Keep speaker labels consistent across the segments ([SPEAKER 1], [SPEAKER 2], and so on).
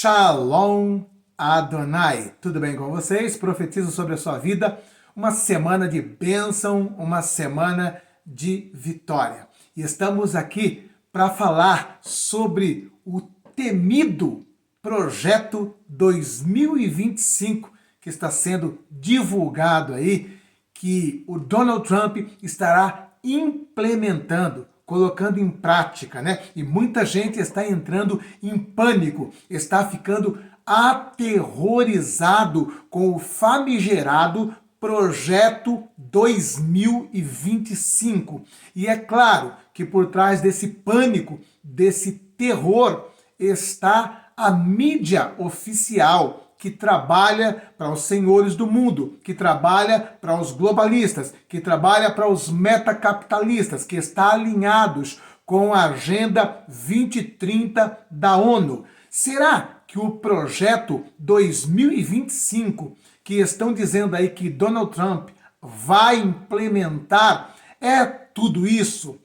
[SPEAKER 1] Shalom Adonai. Tudo bem com vocês? Profetizo sobre a sua vida uma semana de bênção, uma semana de vitória. E estamos aqui para falar sobre o temido Projeto 2025 que está sendo divulgado aí, que o Donald Trump estará implementando, colocando em prática, né? E muita gente está entrando em pânico, está ficando aterrorizado com o famigerado Projeto 2025. E é claro que por trás desse pânico, desse terror, está a mídia oficial, que trabalha para os senhores do mundo, que trabalha para os globalistas, que trabalha para os metacapitalistas, que está alinhados com a Agenda 2030 da ONU. Será que o projeto 2025, que estão dizendo aí que Donald Trump vai implementar, é tudo isso?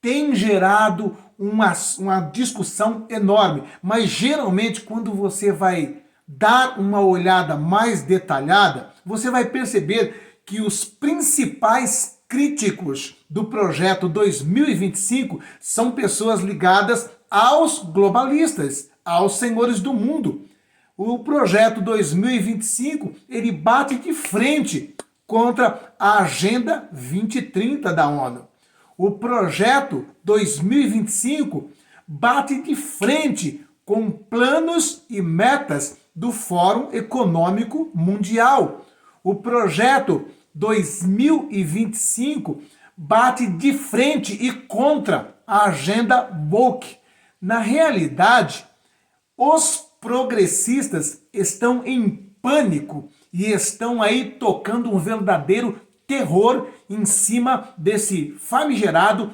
[SPEAKER 1] Tem gerado uma discussão enorme, mas geralmente quando você vai dar uma olhada mais detalhada, você vai perceber que os principais críticos do projeto 2025 são pessoas ligadas aos globalistas, aos senhores do mundo. O projeto 2025, ele bate de frente contra a Agenda 2030 da ONU. O projeto 2025 bate de frente com planos e metas do Fórum Econômico Mundial. O projeto 2025 bate de frente e contra a agenda woke. Na realidade, os progressistas estão em pânico e estão aí tocando um verdadeiro terror em cima desse famigerado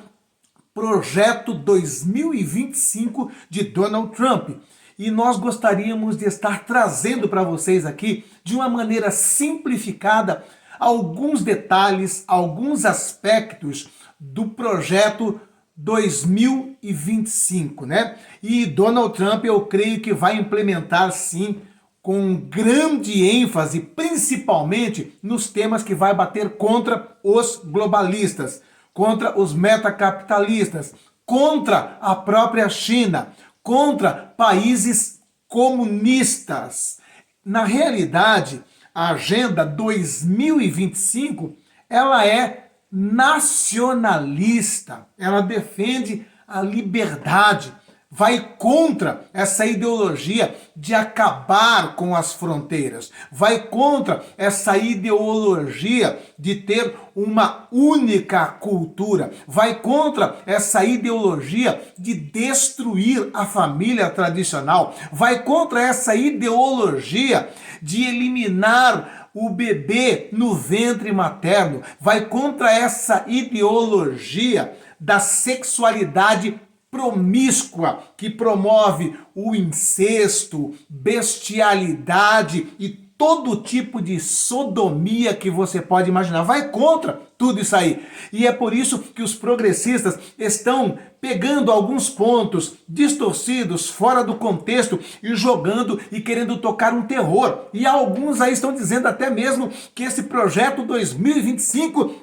[SPEAKER 1] Projeto 2025 de Donald Trump. E nós gostaríamos de estar trazendo para vocês aqui, de uma maneira simplificada, alguns detalhes, alguns aspectos do projeto 2025, né? E Donald Trump, eu creio que vai implementar, sim, com grande ênfase, principalmente nos temas que vai bater contra os globalistas, contra os metacapitalistas, contra a própria China, contra países comunistas. Na realidade, a Agenda 2025, ela é nacionalista, ela defende a liberdade, vai contra essa ideologia de acabar com as fronteiras, vai contra essa ideologia de ter uma única cultura, vai contra essa ideologia de destruir a família tradicional, vai contra essa ideologia de eliminar o bebê no ventre materno, vai contra essa ideologia da sexualidade promíscua, que promove o incesto, bestialidade e todo tipo de sodomia que você pode imaginar. Vai contra tudo isso aí. E é por isso que os progressistas estão pegando alguns pontos distorcidos, fora do contexto, e jogando e querendo tocar um terror. E alguns aí estão dizendo até mesmo que esse projeto 2025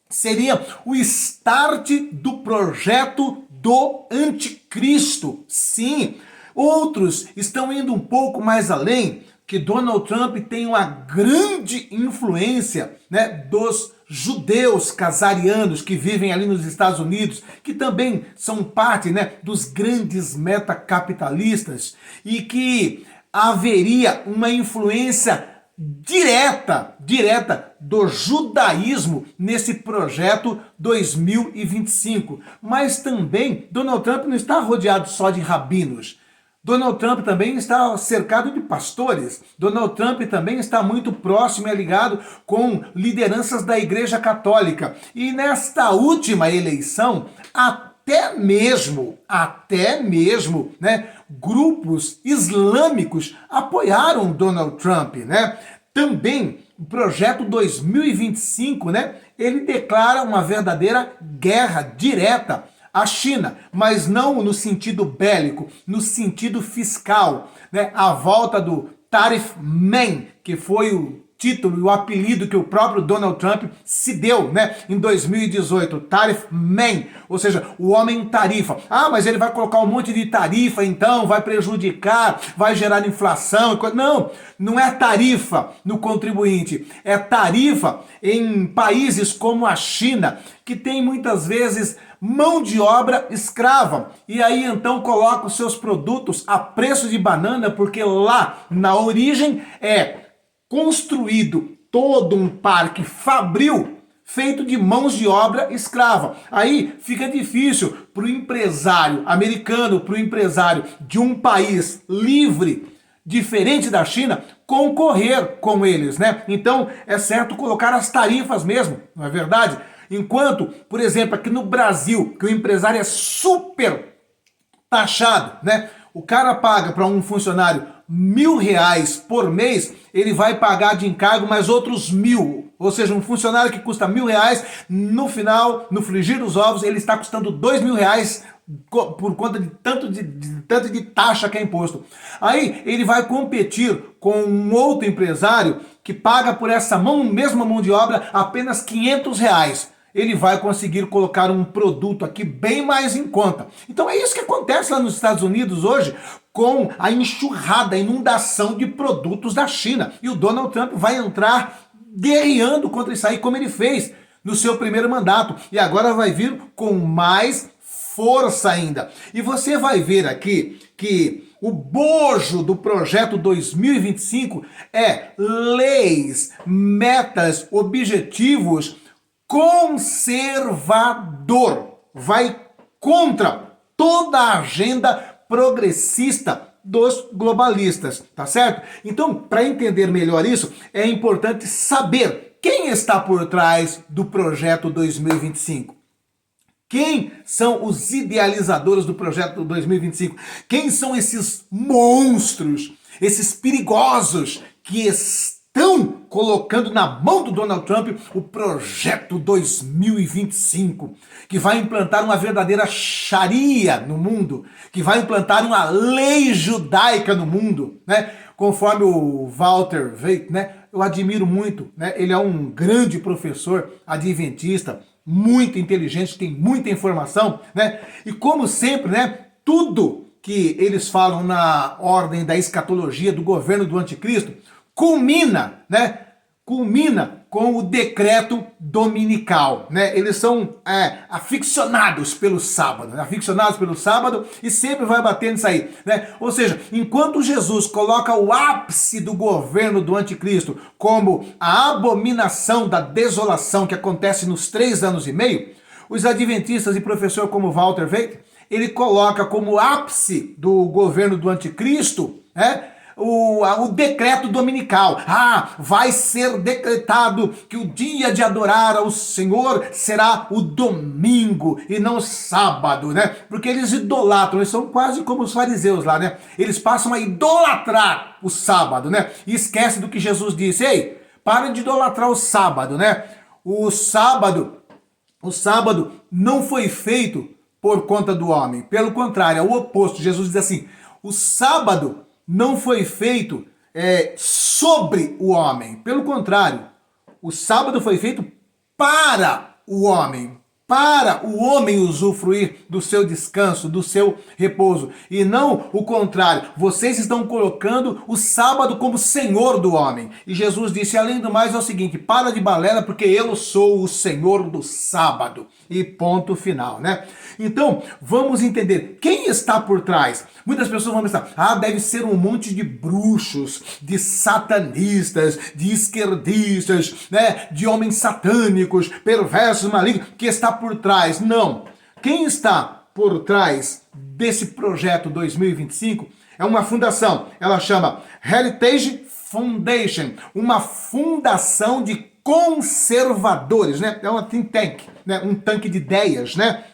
[SPEAKER 1] seria o start do projeto do anticristo. Sim, outros estão indo um pouco mais além, que Donald Trump tem uma grande influência, né, dos judeus casarianos que vivem ali nos Estados Unidos, que também são parte, né, dos grandes metacapitalistas, e que haveria uma influência direta do judaísmo nesse projeto 2025. Mas também Donald Trump não está rodeado só de rabinos. Donald Trump também está cercado de pastores. Donald Trump também está muito próximo e ligado com lideranças da Igreja Católica. E nesta última eleição, até mesmo, né, grupos islâmicos apoiaram Donald Trump, né? Também o projeto 2025, né, ele declara uma verdadeira guerra direta a China, mas não no sentido bélico, no sentido fiscal, né? A volta do Tariff Man, que foi o título e o apelido que o próprio Donald Trump se deu, né, em 2018, Tariff Man, ou seja, o homem tarifa. Ah, mas ele vai colocar um monte de tarifa, então vai prejudicar, vai gerar inflação. Não, não é tarifa no contribuinte, é tarifa em países como a China, que tem muitas vezes mão de obra escrava, e aí então coloca os seus produtos a preço de banana, porque lá na origem é construído todo um parque fabril feito de mãos de obra escrava. Aí fica difícil para o empresário americano, para o empresário de um país livre, diferente da China, concorrer com eles, né? Então é certo colocar as tarifas mesmo, não é verdade? Enquanto, por exemplo, aqui no Brasil, que o empresário é super taxado, né? O cara paga para um funcionário R$ 1.000 por mês, ele vai pagar de encargo mais outros 1.000. Ou seja, um funcionário que custa R$ 1.000, no final, no frigir dos ovos, ele está custando R$ 2.000 por conta de tanto de taxa que é imposto. Aí ele vai competir com um outro empresário que paga por essa mesma mão de obra apenas R$ 500. Ele vai conseguir colocar um produto aqui bem mais em conta. Então é isso que acontece lá nos Estados Unidos hoje, com a enxurrada, a inundação de produtos da China. E o Donald Trump vai entrar guerreando contra isso aí, como ele fez no seu primeiro mandato. E agora vai vir com mais força ainda. E você vai ver aqui que o bojo do projeto 2025 é leis, metas, objetivos conservador, vai contra toda a agenda progressista dos globalistas, tá certo? Então, para entender melhor isso, é importante saber quem está por trás do projeto 2025. Quem são os idealizadores do projeto 2025? Quem são esses monstros, esses perigosos que estão colocando na mão do Donald Trump o projeto 2025, que vai implantar uma verdadeira Sharia no mundo, que vai implantar uma lei judaica no mundo, né? Conforme o Walter Veit, né? Eu admiro muito, né? Ele é um grande professor adventista, muito inteligente, tem muita informação, né? E como sempre, né? Tudo que eles falam na ordem da escatologia do governo do anticristo culmina, né? Culmina com o decreto dominical, né? Eles são aficionados pelo sábado, né? Aficionados pelo sábado, e sempre vai bater nisso aí, né? Ou seja, enquanto Jesus coloca o ápice do governo do anticristo como a abominação da desolação que acontece nos 3 anos e meio, os adventistas e professor como Walter Veit, ele coloca como ápice do governo do anticristo, né? O decreto dominical. Vai ser decretado que o dia de adorar ao Senhor será o domingo e não o sábado, né? Porque eles idolatram, eles são quase como os fariseus lá, né? Eles passam a idolatrar o sábado, né? E esquecem do que Jesus disse. Ei, para de idolatrar o sábado, né? O sábado não foi feito por conta do homem. Pelo contrário, é o oposto. Jesus diz assim, o sábado não foi feito sobre o homem. Pelo contrário, o sábado foi feito para o homem usufruir do seu descanso, do seu repouso, e não o contrário. Vocês estão colocando o sábado como senhor do homem. E Jesus disse, além do mais, é o seguinte, para de balela, porque eu sou o senhor do sábado. E ponto final, né? Então, vamos entender quem está por trás. Muitas pessoas vão pensar, deve ser um monte de bruxos, de satanistas, de esquerdistas, né? De homens satânicos, perversos, malignos, que está por trás. Não. Quem está por trás desse projeto 2025 é uma fundação. Ela chama Heritage Foundation, uma fundação de conservadores, né? É uma think tank, né? Um tanque de ideias, né?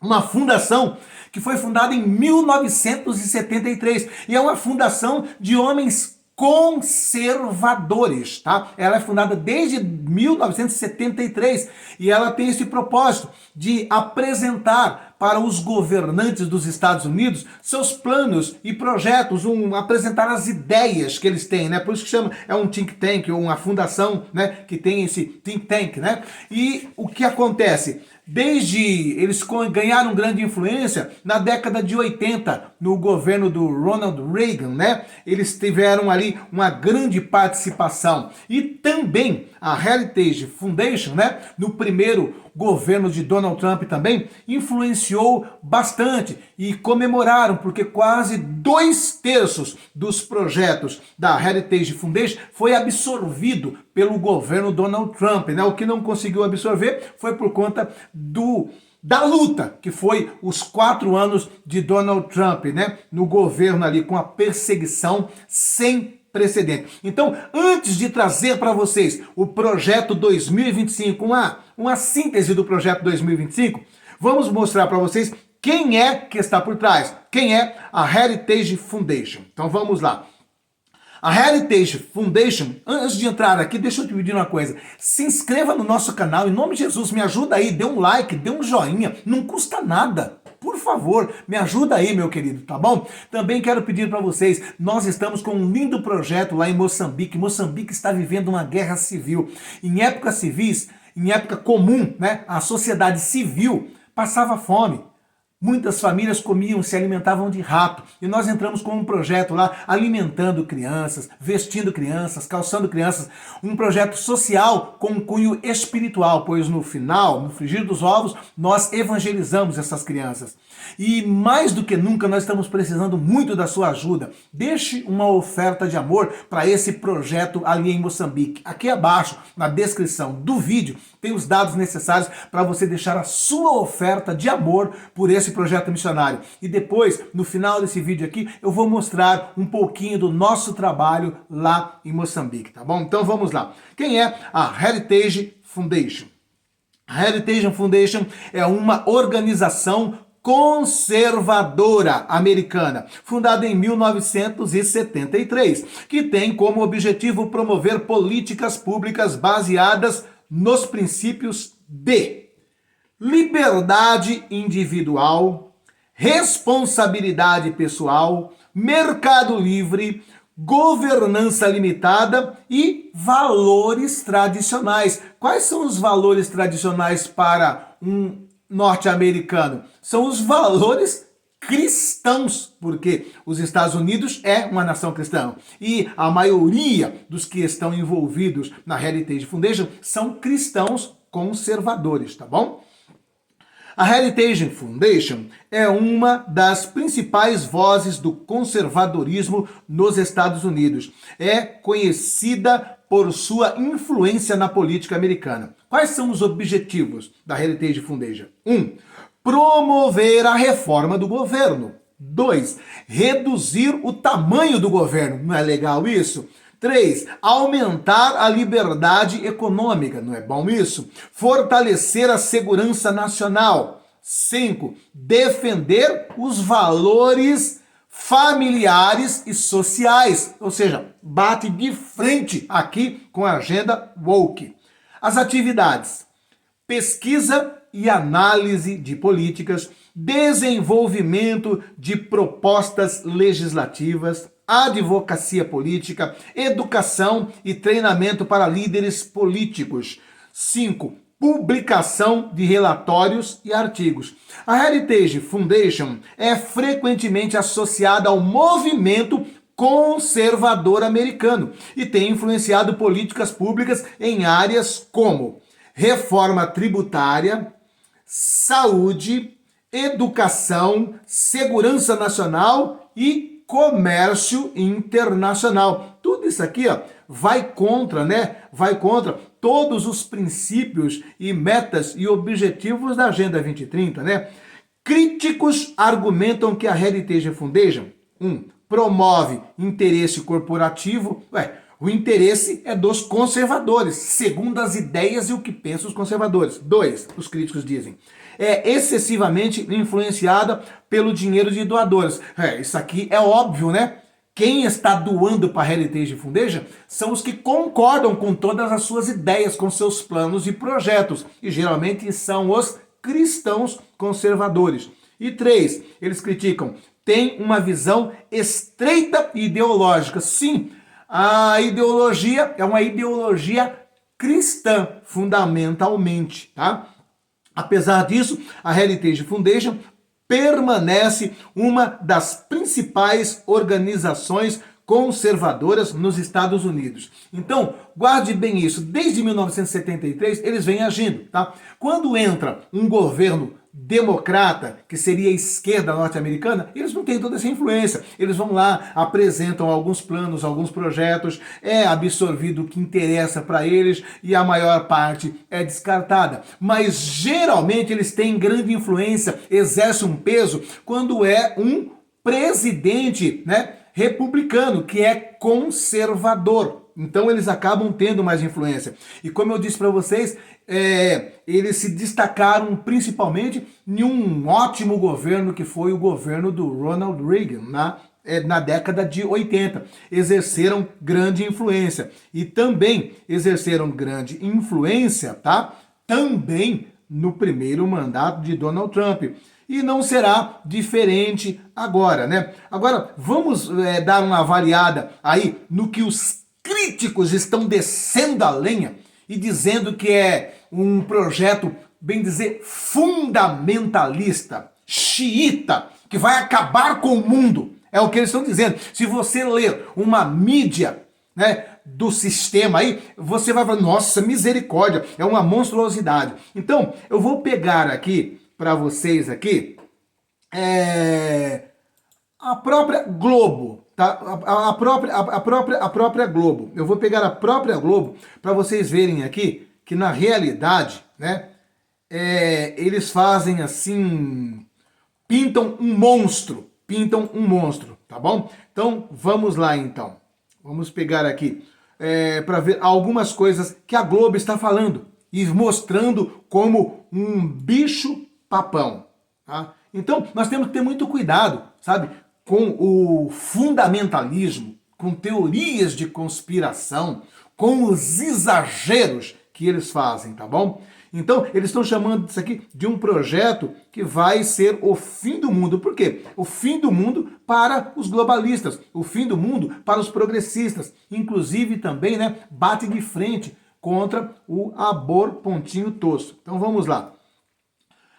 [SPEAKER 1] Uma fundação que foi fundada em 1973 e é uma fundação de homens conservadores, tá? Ela é fundada desde 1973 e ela tem esse propósito de apresentar para os governantes dos Estados Unidos seus planos e projetos, apresentar as ideias que eles têm, né? Por isso que chama, é um think tank ou uma fundação, né, que tem esse think tank, né? E o que acontece? Eles ganharam grande influência na década de 80, no governo do Ronald Reagan, né? Eles tiveram ali uma grande participação. E também a Heritage Foundation, né, no primeiro governo de Donald Trump também, influenciou bastante e comemoraram, porque quase 2/3 dos projetos da Heritage Foundation foi absorvido pelo governo Donald Trump, né? O que não conseguiu absorver foi por conta da luta, que foi os 4 anos de Donald Trump, né, no governo ali, com a perseguição sem precedente. Então, antes de trazer para vocês o projeto 2025, uma síntese do projeto 2025, vamos mostrar para vocês quem é que está por trás, quem é a Heritage Foundation. Então vamos lá. A Heritage Foundation, antes de entrar aqui, deixa eu te pedir uma coisa. Se inscreva no nosso canal, em nome de Jesus, me ajuda aí, dê um like, dê um joinha, não custa nada. Por favor, me ajuda aí, meu querido, tá bom? Também quero pedir para vocês, nós estamos com um lindo projeto lá em Moçambique. Moçambique está vivendo uma guerra civil. Em épocas civis, em época comum, né, a sociedade civil passava fome. Muitas famílias comiam, se alimentavam de rato. E nós entramos com um projeto lá, alimentando crianças, vestindo crianças, calçando crianças. Um projeto social com cunho espiritual, pois no final, no frigir dos ovos, nós evangelizamos essas crianças. E mais do que nunca, nós estamos precisando muito da sua ajuda. Deixe uma oferta de amor para esse projeto ali em Moçambique. Aqui abaixo, na descrição do vídeo, tem os dados necessários para você deixar a sua oferta de amor por esse projeto missionário. E depois, no final desse vídeo aqui, eu vou mostrar um pouquinho do nosso trabalho lá em Moçambique, tá bom? Então vamos lá. Quem é a Heritage Foundation? A Heritage Foundation é uma organização conservadora americana, fundada em 1973, que tem como objetivo promover políticas públicas baseadas nos princípios de liberdade individual, responsabilidade pessoal, mercado livre, governança limitada e valores tradicionais. Quais são os valores tradicionais para um norte-americano? São os valores cristãos, porque os Estados Unidos é uma nação cristã e a maioria dos que estão envolvidos na Heritage Foundation são cristãos conservadores, tá bom? A Heritage Foundation é uma das principais vozes do conservadorismo nos Estados Unidos. É conhecida por sua influência na política americana. Quais são os objetivos da Heritage Foundation? 1. Promover a reforma do governo. 2. Reduzir o tamanho do governo. Não é legal isso? 3. Aumentar a liberdade econômica. Não é bom isso? Fortalecer a segurança nacional. 5. Defender os valores familiares e sociais. Ou seja, bate de frente aqui com a agenda woke. As atividades: pesquisa e análise de políticas, desenvolvimento de propostas legislativas, advocacia política, educação e treinamento para líderes políticos. 5. Publicação de relatórios e artigos. A Heritage Foundation é frequentemente associada ao movimento conservador americano e tem influenciado políticas públicas em áreas como reforma tributária, saúde, educação, segurança nacional e comércio internacional. Tudo isso aqui, ó, vai contra, né? Vai contra todos os princípios e metas e objetivos da Agenda 2030, né? Críticos argumentam que a Heritage Foundation, promove interesse corporativo. O interesse é dos conservadores, segundo as ideias e o que pensam os conservadores. 2, os críticos dizem, é excessivamente influenciada pelo dinheiro de doadores. Isso aqui é óbvio, né? quem está doando para a Heritage Foundation são os que concordam com todas as suas ideias, com seus planos e projetos. E geralmente são os cristãos conservadores. E 3, eles criticam, tem uma visão estreita e ideológica. Sim, a ideologia é uma ideologia cristã, fundamentalmente, tá? Apesar disso, a Heritage Foundation permanece uma das principais organizações conservadoras nos Estados Unidos. Então, guarde bem isso, desde 1973 eles vêm agindo, tá? Quando entra um governo democrata, que seria a esquerda norte-americana, eles não têm toda essa influência. Eles vão lá, apresentam alguns planos, alguns projetos, é absorvido o que interessa para eles e a maior parte é descartada. Mas geralmente eles têm grande influência, exercem um peso quando é um presidente, né, republicano, que é conservador. Então eles acabam tendo mais influência. E como eu disse para vocês, eles se destacaram principalmente em um ótimo governo que foi o governo do Ronald Reagan, na década de 80. Exerceram grande influência. E também exerceram grande influência, tá? Também no primeiro mandato de Donald Trump. E não será diferente agora, né? Agora, vamos dar uma avaliada aí no que os críticos estão descendo a lenha e dizendo que é um projeto, bem dizer, fundamentalista, xiita, que vai acabar com o mundo. É o que eles estão dizendo. Se você ler uma mídia, né, do sistema aí, você vai falar, nossa, misericórdia, é uma monstruosidade. Então, eu vou pegar aqui para vocês aqui a própria Globo, tá? A própria Globo. Eu vou pegar a própria Globo para vocês verem aqui que na realidade, né, eles fazem assim, pintam um monstro, tá bom? Então vamos lá então. Vamos pegar aqui para ver algumas coisas que a Globo está falando e mostrando como um bicho papão, tá? Então nós temos que ter muito cuidado, sabe, com o fundamentalismo, com teorias de conspiração, com os exageros que eles fazem, tá bom? Então, eles estão chamando isso aqui de um projeto que vai ser o fim do mundo. Por quê? O fim do mundo para os globalistas, o fim do mundo para os progressistas. Inclusive também, né, bate de frente contra o aborto. Então vamos lá.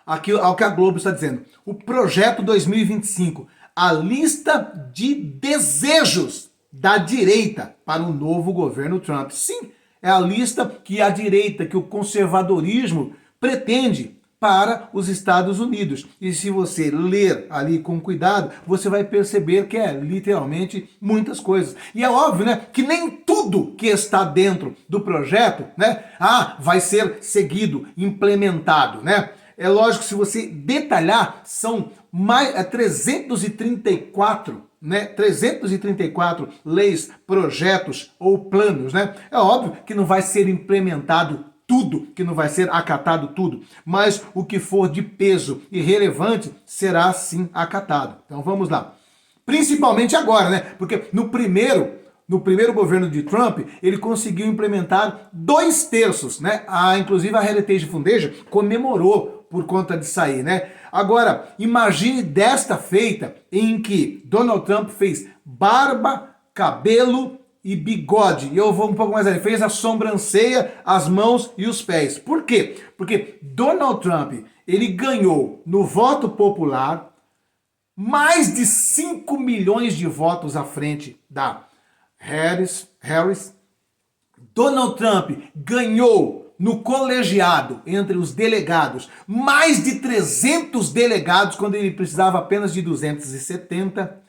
[SPEAKER 1] Aqui ao que a Globo está dizendo. O projeto 2025, a lista de desejos da direita para o novo governo Trump. Sim, é a lista que a direita, que o conservadorismo pretende para os Estados Unidos. E se você ler ali com cuidado, você vai perceber que é literalmente muitas coisas. E é óbvio, né, que nem tudo que está dentro do projeto, né, vai ser seguido, implementado, né? É lógico que se você detalhar, são mais 334 leis, projetos ou planos, né? É óbvio que não vai ser implementado tudo, que não vai ser acatado tudo, mas o que for de peso e relevante será sim acatado. Então vamos lá. Principalmente agora, né? Porque no primeiro governo de Trump, ele conseguiu implementar 2/3, né? Inclusive a Heritage Foundation comemorou por conta de sair, né? Agora, imagine desta feita em que Donald Trump fez barba, cabelo e bigode. E eu vou um pouco mais ali, fez a sobrancelha, as mãos e os pés. Por quê? Porque Donald Trump, ele ganhou no voto popular mais de 5 milhões de votos à frente da Harris. Donald Trump ganhou no colegiado, entre os delegados, mais de 300 delegados, quando ele precisava apenas de 270.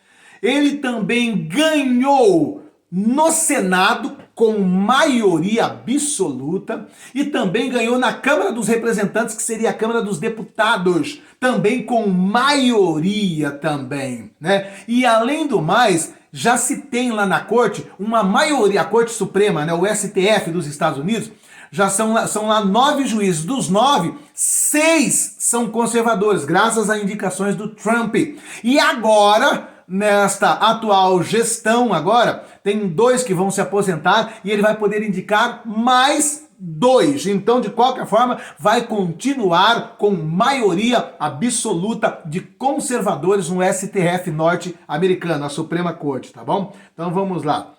[SPEAKER 1] Ele também ganhou no Senado, com maioria absoluta, e também ganhou na Câmara dos Representantes, que seria a Câmara dos Deputados, também com maioria também, né? E além do mais, já se tem lá na corte uma maioria, a Corte Suprema, né, o STF dos Estados Unidos, já são lá 9 juízes. Dos 9, 6 são conservadores, graças a indicações do Trump. E agora nesta atual gestão agora, tem 2 que vão se aposentar e ele vai poder indicar mais 2. Então, de qualquer forma, vai continuar com maioria absoluta de conservadores no STF norte-americano, a Suprema Corte, tá bom? Então vamos lá.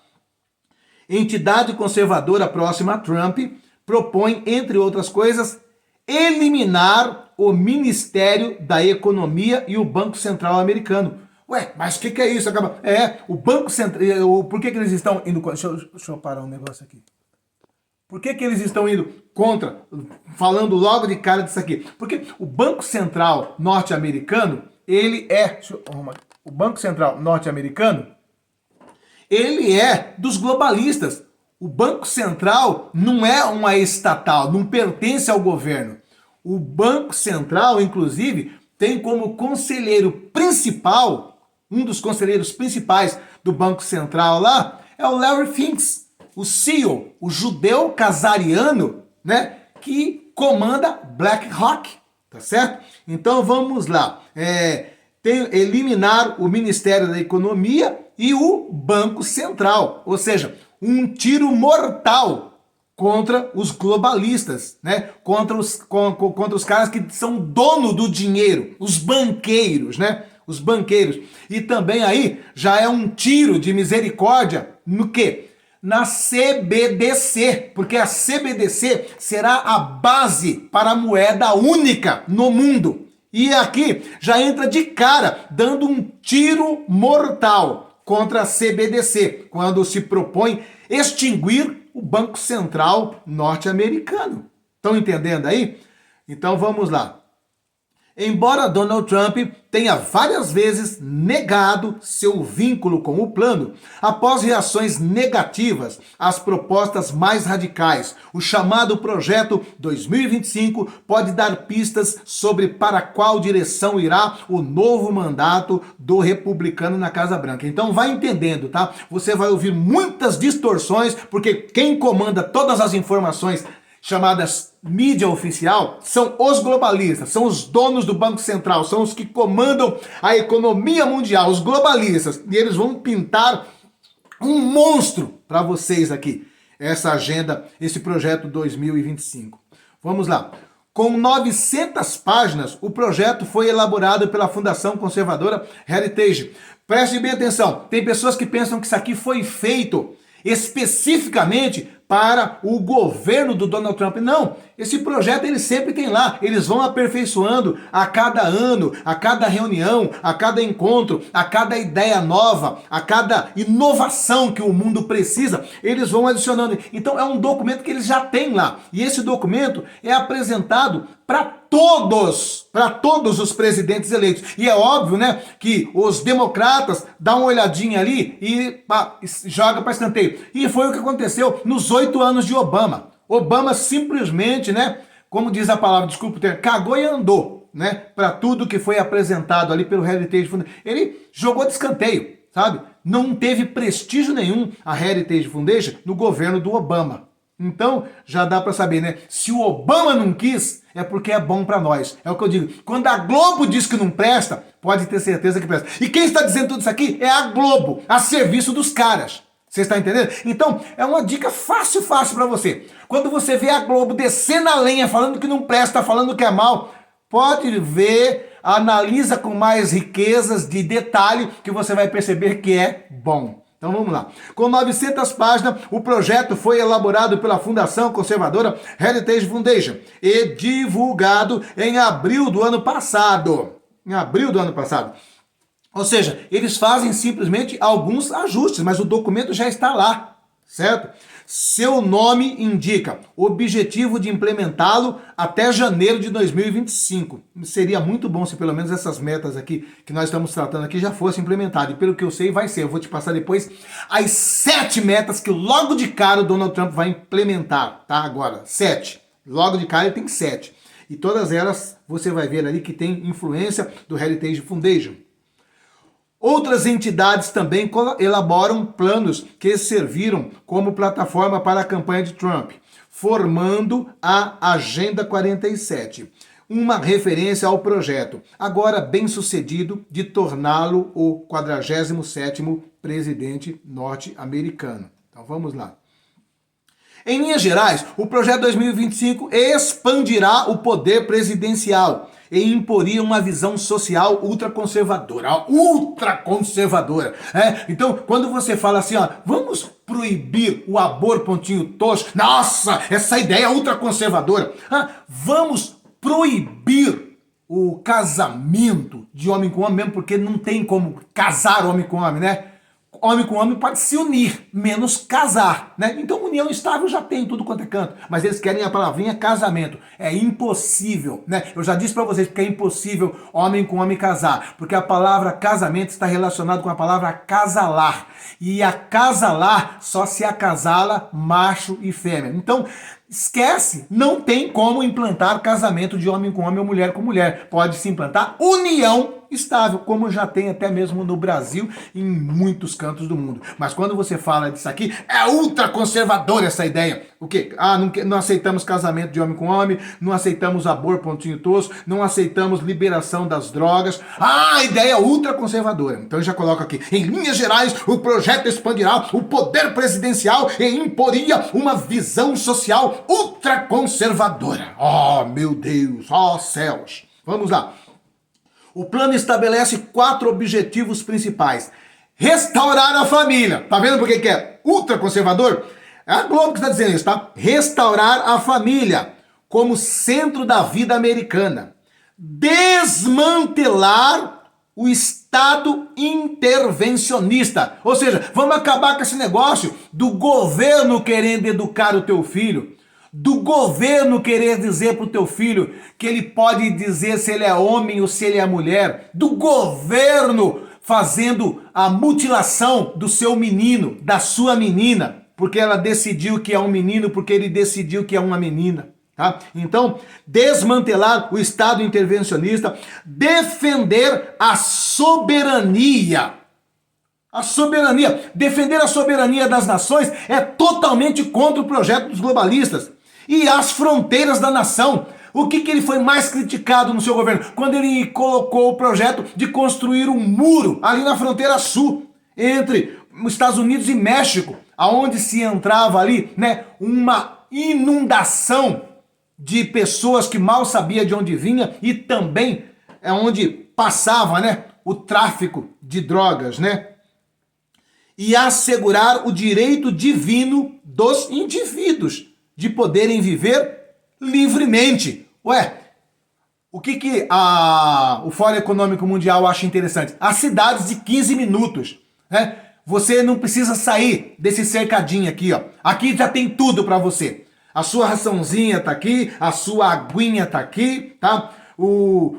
[SPEAKER 1] Entidade conservadora próxima a Trump propõe, entre outras coisas, eliminar o Ministério da Economia e o Banco Central americano. Ué, mas o que é isso? O Banco Central... Por que eles estão indo... Deixa eu parar um negócio aqui. Por que eles estão indo contra, falando logo de cara disso aqui? Porque o Banco Central norte-americano, ele é... O Banco Central norte-americano, ele é dos globalistas. O Banco Central não é uma estatal, não pertence ao governo. O Banco Central, inclusive, tem como conselheiro principal, um dos conselheiros principais do Banco Central lá, é o Larry Fink, o CEO, o judeu casariano, né, que comanda BlackRock, tá certo? Então vamos lá. Eliminar o Ministério da Economia e o Banco Central, ou seja, um tiro mortal contra os globalistas, né? Contra os caras que são dono do dinheiro, os banqueiros, né? Os banqueiros. E também aí já é um tiro de misericórdia no quê? Na CBDC, porque a CBDC será a base para a moeda única no mundo. E aqui já entra de cara, dando um tiro mortal contra a CBDC, quando se propõe extinguir o Banco Central norte-americano. Estão entendendo aí? Então vamos lá. Embora Donald Trump tenha várias vezes negado seu vínculo com o plano, após reações negativas às propostas mais radicais, o chamado Projeto 2025 pode dar pistas sobre para qual direção irá o novo mandato do republicano na Casa Branca. Então vai entendendo, tá? Você vai ouvir muitas distorções, porque quem comanda todas as informações chamadas mídia oficial, são os globalistas, são os donos do Banco Central, são os que comandam a economia mundial, os globalistas. E eles vão pintar um monstro para vocês aqui, essa agenda, esse projeto 2025. Vamos lá. Com 900 páginas, o projeto foi elaborado pela Fundação Conservadora Heritage. Preste bem atenção, tem pessoas que pensam que isso aqui foi feito especificamente para o governo do Donald Trump. Não, esse projeto ele sempre tem lá, eles vão aperfeiçoando a cada ano, a cada reunião, a cada encontro, a cada ideia nova, a cada inovação que o mundo precisa, eles vão adicionando. Então é um documento que eles já têm lá, e esse documento é apresentado para todos os presidentes eleitos. E é óbvio, né, que os democratas dão uma olhadinha ali e joga para escanteio. E foi o que aconteceu nos 8 anos de Obama. Obama simplesmente, né, como diz a palavra, desculpa o termo, cagou e andou, né, para tudo que foi apresentado ali pelo Heritage Foundation. Ele jogou de escanteio, sabe? Não teve prestígio nenhum a Heritage Foundation no governo do Obama. Então, já dá para saber, né? Se o Obama não quis, é porque é bom para nós. É o que eu digo. Quando a Globo diz que não presta, pode ter certeza que presta. E quem está dizendo tudo isso aqui é a Globo, a serviço dos caras. Você está entendendo? Então, é uma dica fácil para você. Quando você vê a Globo descendo a lenha, falando que não presta, falando que é mal, pode ver, analisa com mais riquezas de detalhe, que você vai perceber que é bom. Então vamos lá. Com 900 páginas, o projeto foi elaborado pela Fundação Conservadora Heritage Foundation e divulgado em abril do ano passado. Ou seja, eles fazem simplesmente alguns ajustes, mas o documento já está lá, certo? Seu nome indica objetivo de implementá-lo até janeiro de 2025. Seria muito bom se pelo menos essas metas aqui que nós estamos tratando aqui já fossem implementadas. E pelo que eu sei vai ser. Eu vou te passar depois as 7 metas que logo de cara o Donald Trump vai implementar, tá? Agora, 7. Logo de cara ele tem 7. E todas elas você vai ver ali que tem influência do Heritage Foundation. Outras entidades também elaboram planos que serviram como plataforma para a campanha de Trump, formando a Agenda 47. uma referência ao projeto, agora bem-sucedido, de torná-lo o 47º presidente norte-americano. Então vamos lá. Em linhas gerais, o projeto 2025 expandirá o poder presidencial e imporia uma visão social ultraconservadora. Ultraconservadora. Então, quando você fala assim, ó, vamos proibir o aborto pontinho tosco, nossa, essa ideia é ultraconservadora. Vamos proibir o casamento de homem com homem, mesmo porque não tem como casar homem com homem, né? Homem com homem pode se unir, menos casar, né? Então união estável já tem tudo quanto é canto, mas eles querem a palavrinha casamento. É impossível, né? Eu já disse pra vocês que é impossível homem com homem casar, porque a palavra casamento está relacionado com a palavra casalar. E a casalar só se acasala macho e fêmea. Então, esquece, não tem como implantar casamento de homem com homem ou mulher com mulher. Pode se implantar união estável, como já tem até mesmo no Brasil e em muitos cantos do mundo. Mas quando você fala disso aqui, é ultraconservador essa ideia. O quê? Não aceitamos casamento de homem com homem, não aceitamos aborto pontinho tosco, não aceitamos liberação das drogas. A ideia é ultraconservadora. Então eu já coloco aqui, em linhas gerais, o projeto expandirá o poder presidencial e imporia uma visão social ultraconservadora. Oh, meu Deus, oh céus. Vamos lá. O plano estabelece 4 objetivos principais. Restaurar a família. Tá vendo por que é ultraconservador? É a Globo que está dizendo isso, tá? Restaurar a família como centro da vida americana. Desmantelar o Estado intervencionista. Ou seja, vamos acabar com esse negócio do governo querendo educar o teu filho, do governo querer dizer pro teu filho que ele pode dizer se ele é homem ou se ele é mulher, do governo fazendo a mutilação do seu menino, da sua menina, porque ela decidiu que é um menino, porque ele decidiu que é uma menina. Tá? Então, desmantelar o Estado intervencionista, defender a soberania. A soberania, defender a soberania das nações é totalmente contra o projeto dos globalistas. E as fronteiras da nação. O que ele foi mais criticado no seu governo? Quando ele colocou o projeto de construir um muro ali na fronteira sul, entre os Estados Unidos e México, aonde se entrava ali, né, uma inundação de pessoas que mal sabia de onde vinha e também é onde passava, né, o tráfico de drogas, né? E assegurar o direito divino dos indivíduos de poderem viver livremente. Ué, o que o Fórum Econômico Mundial acha interessante? As cidades de 15 minutos, né? Você não precisa sair desse cercadinho aqui, ó. Aqui já tem tudo para você. A sua raçãozinha tá aqui, a sua aguinha tá aqui, tá?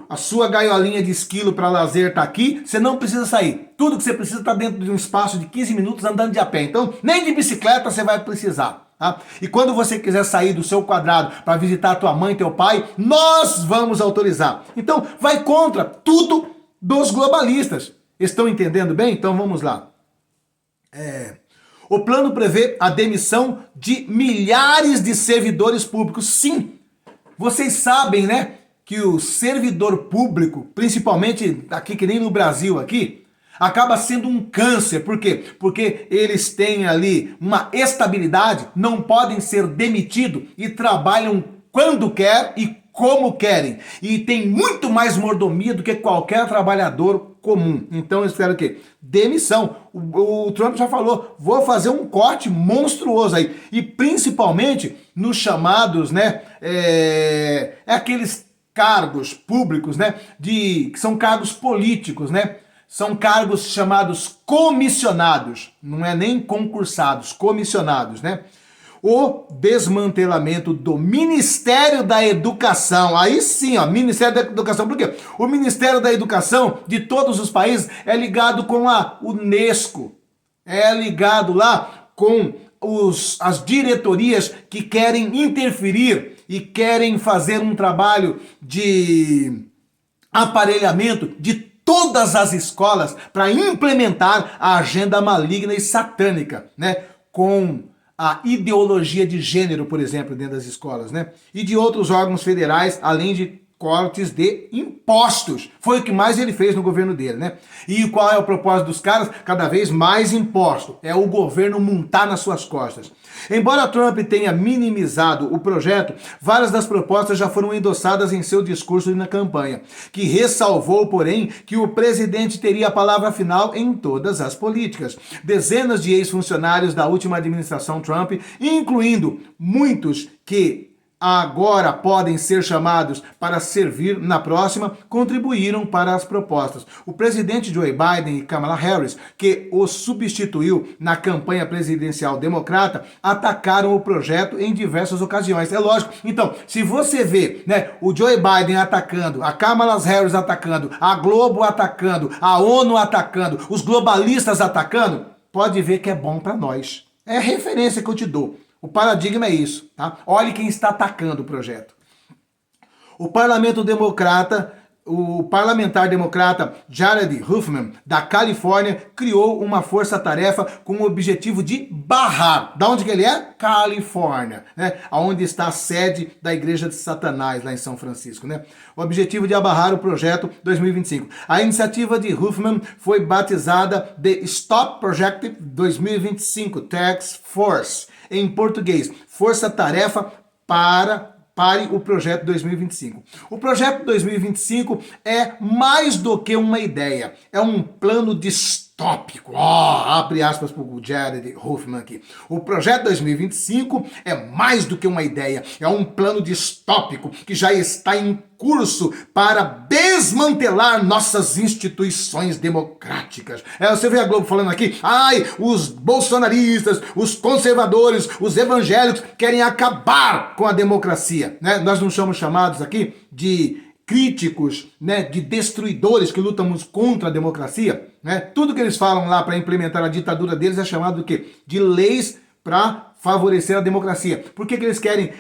[SPEAKER 1] A sua gaiolinha de esquilo para lazer tá aqui, você não precisa sair. Tudo que você precisa tá dentro de um espaço de 15 minutos andando de a pé. Então, nem de bicicleta você vai precisar. Tá? E quando você quiser sair do seu quadrado para visitar a tua mãe e teu pai, nós vamos autorizar. Então, vai contra tudo dos globalistas. Estão entendendo bem? Então, vamos lá. O plano prevê a demissão de milhares de servidores públicos. Sim, vocês sabem, né, que o servidor público, principalmente aqui que nem no Brasil aqui, acaba sendo um câncer. Por quê? Porque eles têm ali uma estabilidade, não podem ser demitidos e trabalham quando quer e como querem. E tem muito mais mordomia do que qualquer trabalhador comum. Então eu espero que demissão. O Trump já falou, vou fazer um corte monstruoso aí. E principalmente nos chamados, né, aqueles cargos públicos, né, que são cargos políticos, né? São cargos chamados comissionados, não é nem concursados, comissionados, né? O desmantelamento do Ministério da Educação. Aí sim, ó, Ministério da Educação. Por quê? O Ministério da Educação de todos os países é ligado com a Unesco. É ligado lá com as diretorias que querem interferir e querem fazer um trabalho de aparelhamento de todas as escolas para implementar a agenda maligna e satânica, né? Com a ideologia de gênero, por exemplo, dentro das escolas, né? E de outros órgãos federais, além de cortes de impostos. Foi o que mais ele fez no governo dele, né? E qual é o propósito dos caras? Cada vez mais imposto. É o governo montar nas suas costas. Embora Trump tenha minimizado o projeto, várias das propostas já foram endossadas em seu discurso e na campanha, que ressalvou, porém, que o presidente teria a palavra final em todas as políticas. Dezenas de ex-funcionários da última administração Trump, incluindo muitos que agora podem ser chamados para servir na próxima, contribuíram para as propostas. O presidente Joe Biden e Kamala Harris, que o substituiu na campanha presidencial democrata, atacaram o projeto em diversas ocasiões. É lógico. Então, se você vê, né, o Joe Biden atacando, a Kamala Harris atacando, a Globo atacando, a ONU atacando, os globalistas atacando, pode ver que é bom para nós. É a referência que eu te dou. O paradigma é isso, tá? Olhe quem está atacando o projeto. O parlamentar democrata Jared Huffman, da Califórnia, criou uma força-tarefa com o objetivo de barrar. Da onde que ele é? Califórnia, né? Onde está a sede da Igreja de Satanás, lá em São Francisco, né? O objetivo de abarrar o projeto 2025. A iniciativa de Huffman foi batizada de Stop Project 2025 Task Force. Em português, força-tarefa pare o projeto 2025. O projeto 2025 é mais do que uma ideia, é um plano distópico. Abre aspas para o Jared Huffman aqui. O projeto 2025 é mais do que uma ideia, é um plano distópico que já está em curso para desmantelar nossas instituições democráticas. Você vê a Globo falando aqui, os bolsonaristas, os conservadores, os evangélicos querem acabar com a democracia, né? Nós não somos chamados aqui de críticos, né, de destruidores que lutamos contra a democracia, né? Tudo que eles falam lá para implementar a ditadura deles é chamado de quê? De leis para favorecer a democracia. Por que eles querem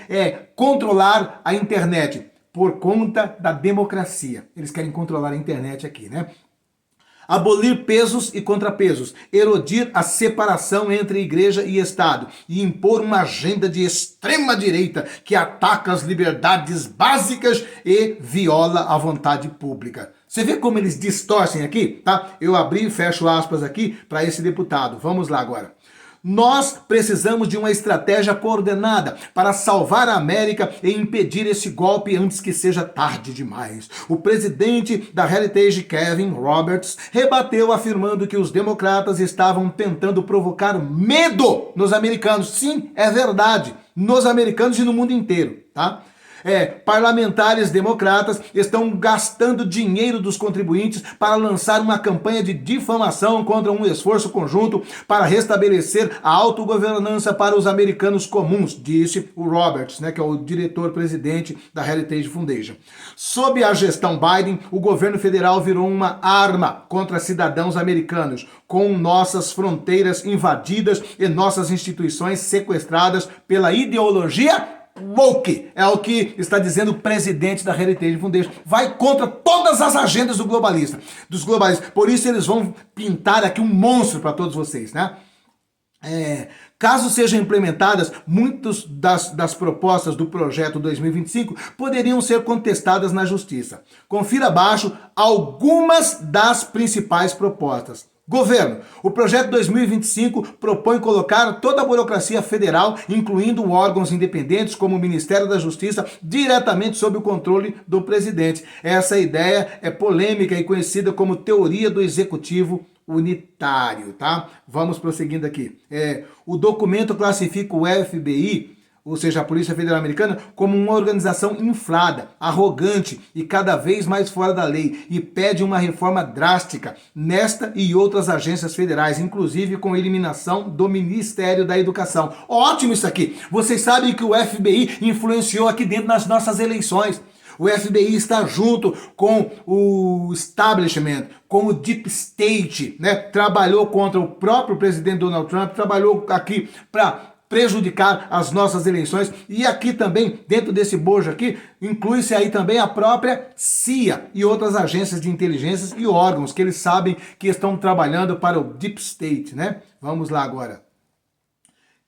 [SPEAKER 1] controlar a internet? Por conta da democracia. Eles querem controlar a internet aqui, né? Abolir pesos e contrapesos, erodir a separação entre igreja e Estado e impor uma agenda de extrema-direita que ataca as liberdades básicas e viola a vontade pública. Você vê como eles distorcem aqui, tá? Eu abri e fecho aspas aqui para esse deputado. Vamos lá agora. Nós precisamos de uma estratégia coordenada para salvar a América e impedir esse golpe antes que seja tarde demais. O presidente da Heritage, Kevin Roberts, rebateu afirmando que os democratas estavam tentando provocar medo nos americanos. Sim, é verdade, nos americanos e no mundo inteiro, tá? Parlamentares democratas estão gastando dinheiro dos contribuintes para lançar uma campanha de difamação contra um esforço conjunto para restabelecer a autogovernança para os americanos comuns, disse o Roberts, né, que é o diretor-presidente da Heritage Foundation. Sob a gestão Biden, o governo federal virou uma arma contra cidadãos americanos, com nossas fronteiras invadidas e nossas instituições sequestradas pela ideologia woke, é o que está dizendo o presidente da Heritage Foundation. Vai contra todas as agendas dos globalistas. Por isso eles vão pintar aqui um monstro para todos vocês, né? Caso sejam implementadas, muitas das propostas do projeto 2025 poderiam ser contestadas na justiça. Confira abaixo algumas das principais propostas. Governo, o projeto 2025 propõe colocar toda a burocracia federal, incluindo órgãos independentes como o Ministério da Justiça, diretamente sob o controle do presidente. Essa ideia é polêmica e conhecida como teoria do executivo unitário, tá? Vamos prosseguindo aqui. O documento classifica o FBI, ou seja, a Polícia Federal Americana, como uma organização inflada, arrogante e cada vez mais fora da lei, e pede uma reforma drástica nesta e outras agências federais, inclusive com a eliminação do Ministério da Educação. Ótimo isso aqui! Vocês sabem que o FBI influenciou aqui dentro nas nossas eleições. O FBI está junto com o establishment, com o deep state, né? Trabalhou contra o próprio presidente Donald Trump, trabalhou aqui para prejudicar as nossas eleições. E aqui também, dentro desse bojo aqui, inclui-se aí também a própria CIA e outras agências de inteligência e órgãos que eles sabem que estão trabalhando para o deep state, né? Vamos lá agora.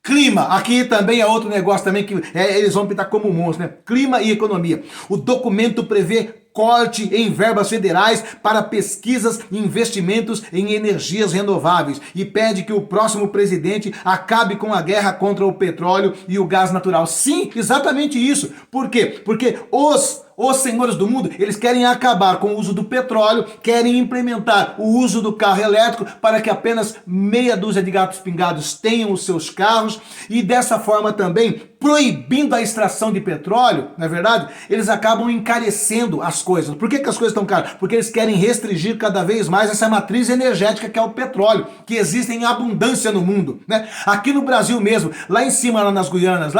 [SPEAKER 1] Clima, aqui também é outro negócio também que eles vão pintar como monstro, né? Clima e economia. O documento prevê corte em verbas federais para pesquisas e investimentos em energias renováveis e pede que o próximo presidente acabe com a guerra contra o petróleo e o gás natural. Sim, exatamente isso. Por quê? Porque os senhores do mundo, eles querem acabar com o uso do petróleo, querem implementar o uso do carro elétrico para que apenas meia dúzia de gatos pingados tenham os seus carros e dessa forma também, proibindo a extração de petróleo, não é verdade? Eles acabam encarecendo as coisas. Por que as coisas estão caras? Porque eles querem restringir cada vez mais essa matriz energética que é o petróleo, que existe em abundância no mundo, né? Aqui no Brasil mesmo, lá em cima, lá nas Guianas,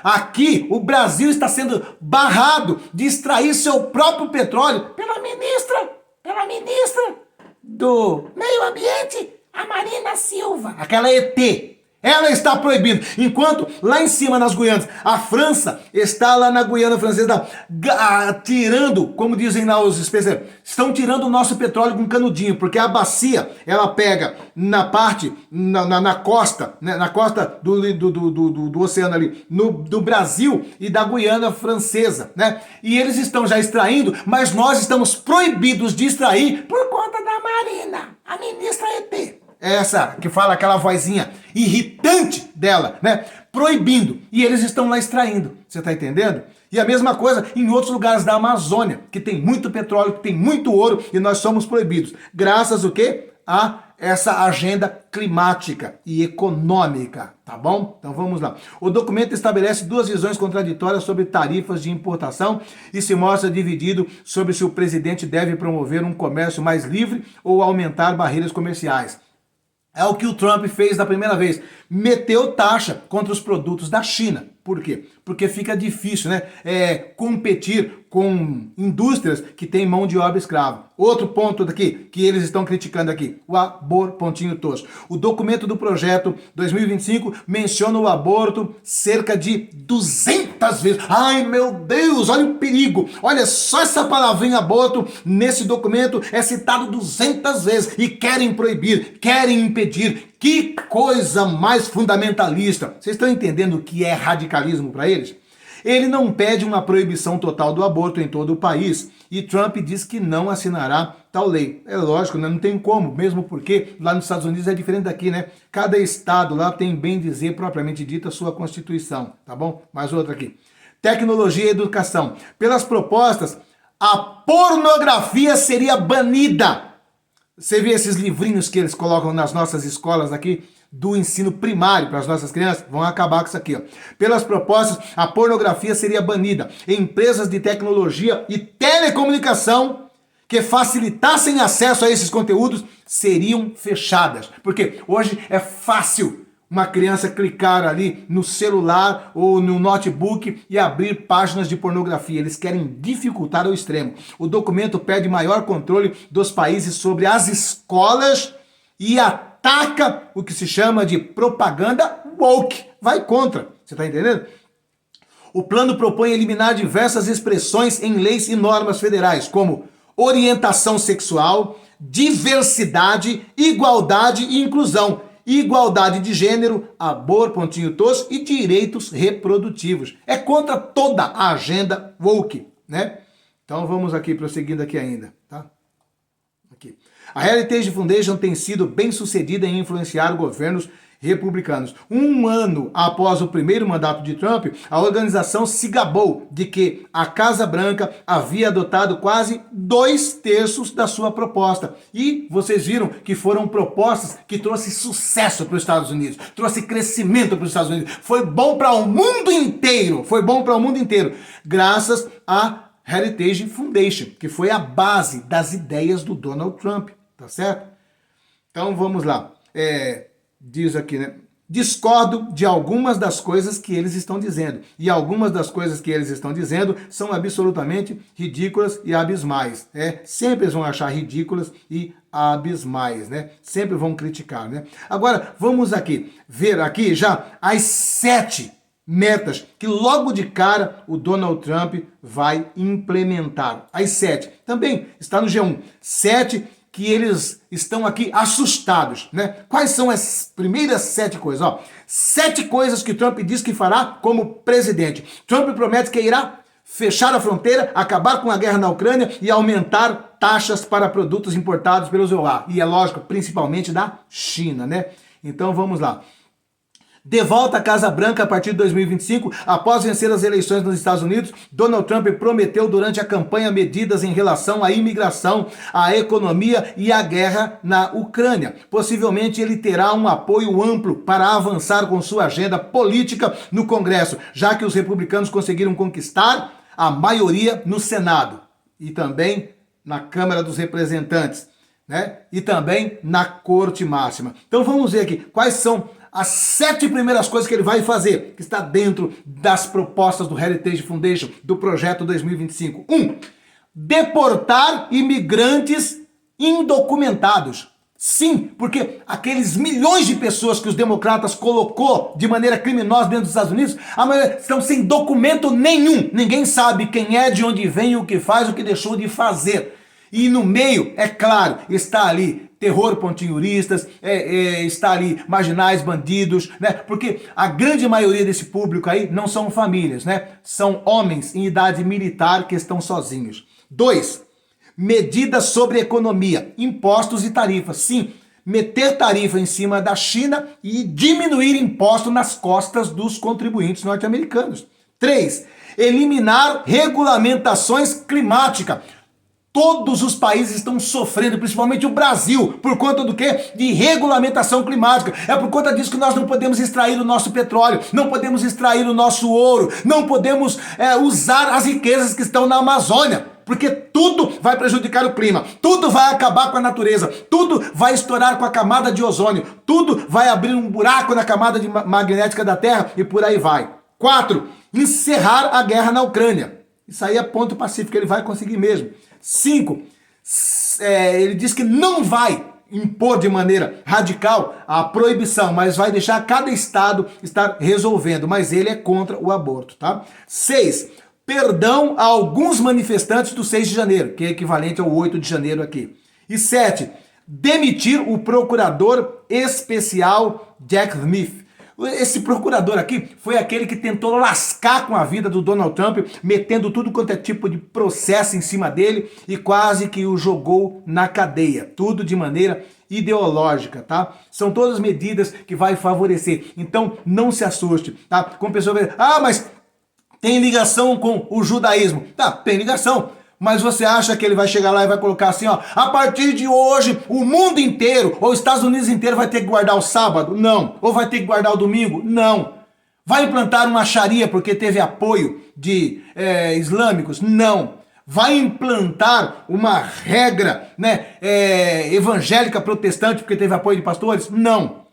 [SPEAKER 1] aqui o Brasil está sendo barrado de extrair seu próprio petróleo pela ministra do Meio Ambiente, a Marina Silva, aquela ET. Ela está proibindo. Enquanto lá em cima nas Guianas, a França está lá na Guiana Francesa tirando, como dizem lá os especialistas, estão tirando o nosso petróleo com canudinho, porque a bacia, ela pega na parte, na costa, né, na costa do oceano ali, do Brasil e da Guiana Francesa, né? E eles estão já extraindo, mas nós estamos proibidos de extrair por conta da Marina, a ministra ET. Essa que fala aquela vozinha irritante dela, né? Proibindo. E eles estão lá extraindo. Você tá entendendo? E a mesma coisa em outros lugares da Amazônia, que tem muito petróleo, que tem muito ouro, e nós somos proibidos. Graças o quê? A essa agenda climática e econômica, tá bom? Então vamos lá. O documento estabelece duas visões contraditórias sobre tarifas de importação e se mostra dividido sobre se o presidente deve promover um comércio mais livre ou aumentar barreiras comerciais. É o que o Trump fez da primeira vez. Meteu taxa contra os produtos da China. Por quê? Porque fica difícil, né? Competir com indústrias que têm mão de obra escrava. Outro ponto daqui, que eles estão criticando aqui, o aborto. O documento do projeto 2025 menciona o aborto cerca de 200 vezes. Ai, meu Deus, olha o perigo. Olha, só essa palavrinha aborto nesse documento é citado 200 vezes. E querem proibir, querem impedir. Que coisa mais fundamentalista. Vocês estão entendendo o que é radicalismo para eles? Ele não pede uma proibição total do aborto em todo o país e Trump diz que não assinará tal lei. É lógico, né? Não tem como, mesmo porque lá nos Estados Unidos é diferente daqui, né? Cada estado lá tem, bem dizer, propriamente dita, a sua constituição, tá bom? Mais outra aqui. Tecnologia e educação. Pelas propostas, a pornografia seria banida. Você vê esses livrinhos que eles colocam nas nossas escolas aqui, do ensino primário para as nossas crianças, vão acabar com isso aqui, ó. Pelas propostas, a pornografia seria banida. Empresas de tecnologia e telecomunicação que facilitassem acesso a esses conteúdos seriam fechadas. Porque hoje é fácil uma criança clicar ali no celular ou no notebook e abrir páginas de pornografia. Eles querem dificultar ao extremo. O documento pede maior controle dos países sobre as escolas e ataca o que se chama de propaganda woke. Vai contra. Você está entendendo? O plano propõe eliminar diversas expressões em leis e normas federais, como orientação sexual, diversidade, igualdade e inclusão, igualdade de gênero, aborto, e direitos reprodutivos. É contra toda a agenda woke, né? Então vamos aqui, prosseguindo aqui ainda, tá? Aqui. A Heritage Foundation tem sido bem sucedida em influenciar governos republicanos. Um ano após o primeiro mandato de Trump, a organização se gabou de que a Casa Branca havia adotado quase 2/3 da sua proposta. E vocês viram que foram propostas que trouxe sucesso para os Estados Unidos, trouxe crescimento para os Estados Unidos. Foi bom para o mundo inteiro, graças à Heritage Foundation, que foi a base das ideias do Donald Trump, tá certo? Então vamos lá. Diz aqui, né? Discordo de algumas das coisas que eles estão dizendo. E algumas das coisas que eles estão dizendo são absolutamente ridículas e abismais. Sempre eles vão achar ridículas e abismais, né? Sempre vão criticar, né? Agora, vamos aqui ver aqui já as 7 metas que logo de cara o Donald Trump vai implementar. As 7. Também está no G1. 7 que eles estão aqui assustados, né? Quais são as primeiras 7 coisas? Ó, 7 coisas que Trump diz que fará como presidente. Trump promete que irá fechar a fronteira, acabar com a guerra na Ucrânia e aumentar taxas para produtos importados pelos EUA. E é lógico, principalmente da China, né? Então vamos lá. De volta à Casa Branca a partir de 2025, após vencer as eleições nos Estados Unidos, Donald Trump prometeu durante a campanha medidas em relação à imigração, à economia e à guerra na Ucrânia. Possivelmente ele terá um apoio amplo para avançar com sua agenda política no Congresso, já que os republicanos conseguiram conquistar a maioria no Senado e também na Câmara dos Representantes, né? E também na Corte Máxima. Então vamos ver aqui quais são as 7 primeiras coisas que ele vai fazer, que está dentro das propostas do Heritage Foundation, do projeto 2025. 1. Deportar imigrantes indocumentados. Sim, porque aqueles milhões de pessoas que os democratas colocou de maneira criminosa dentro dos Estados Unidos, a maioria estão sem documento nenhum. Ninguém sabe quem é, de onde vem, o que faz, o que deixou de fazer. E no meio, é claro, está ali terror pontinhuristas, está ali marginais, bandidos, né? Porque a grande maioria desse público aí não são famílias, né? São homens em idade militar que estão sozinhos. 2. Medidas sobre economia, impostos e tarifas. Sim, meter tarifa em cima da China e diminuir imposto nas costas dos contribuintes norte-americanos. 3. Eliminar regulamentações climáticas. Todos os países estão sofrendo, principalmente o Brasil, por conta do quê? De regulamentação climática. É por conta disso que nós não podemos extrair o nosso petróleo, não podemos extrair o nosso ouro, não podemos usar as riquezas que estão na Amazônia, porque tudo vai prejudicar o clima, tudo vai acabar com a natureza, tudo vai estourar com a camada de ozônio, tudo vai abrir um buraco na camada magnética da Terra e por aí vai. 4. Encerrar a guerra na Ucrânia. Isso aí é ponto pacífico, ele vai conseguir mesmo. 5, ele diz que não vai impor de maneira radical a proibição, mas vai deixar cada estado estar resolvendo, mas ele é contra o aborto, tá? 6, perdão a alguns manifestantes do 6 de janeiro, que é equivalente ao 8 de janeiro aqui. E 7, demitir o procurador especial Jack Smith. Esse procurador aqui foi aquele que tentou lascar com a vida do Donald Trump, metendo tudo quanto é tipo de processo em cima dele e quase que o jogou na cadeia. Tudo de maneira ideológica, tá? São todas medidas que vai favorecer. Então não se assuste, tá? Como pessoa vai dizer, mas tem ligação com o judaísmo. Tá, tem ligação. Mas você acha que ele vai chegar lá e vai colocar assim, ó, a partir de hoje, o mundo inteiro, ou os Estados Unidos inteiro vai ter que guardar o sábado? Não. Ou vai ter que guardar o domingo? Não. Vai implantar uma sharia porque teve apoio de islâmicos? Não. Vai implantar uma regra, né, evangélica protestante porque teve apoio de pastores? Não.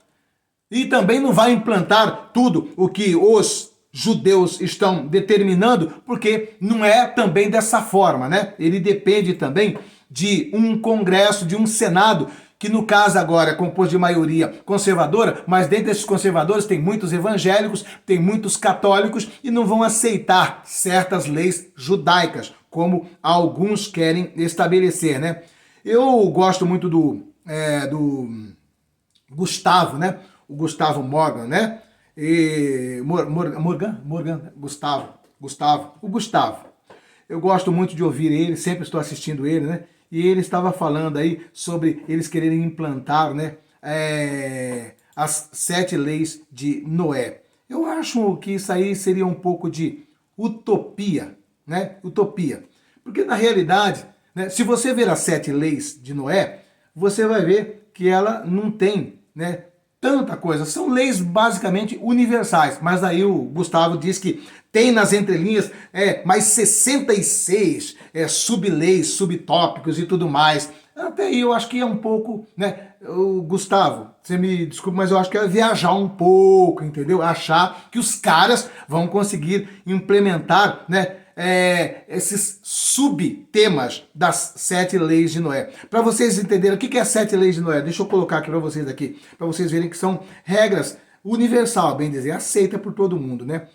[SPEAKER 1] E também não vai implantar tudo o que os judeus estão determinando, porque não é também dessa forma, né? Ele depende também de um Congresso, de um Senado, que no caso agora é composto de maioria conservadora, mas dentre esses conservadores tem muitos evangélicos, tem muitos católicos e não vão aceitar certas leis judaicas, como alguns querem estabelecer, né? Eu gosto muito do Gustavo, né? O Gustavo Morgan, né? Gustavo. Eu gosto muito de ouvir ele, sempre estou assistindo ele, né? E ele estava falando aí sobre eles quererem implantar, né, as 7 leis de Noé. Eu acho que isso aí seria um pouco de utopia, né? Utopia. Porque na realidade, né, se você ver as 7 leis de Noé, você vai ver que ela não tem, né, tanta coisa. São leis basicamente universais, mas aí o Gustavo diz que tem nas entrelinhas mais 66 sub-leis, subtópicos e tudo mais. Até aí eu acho que é um pouco, né, o Gustavo, você me desculpe, mas eu acho que é viajar um pouco, entendeu? Achar que os caras vão conseguir implementar, né, esses subtemas das 7 leis de Noé. Para vocês entenderem o que é as 7 leis de Noé, deixa eu colocar aqui para vocês aqui, para vocês verem que são regras universal, bem dizer, aceita por todo mundo, né?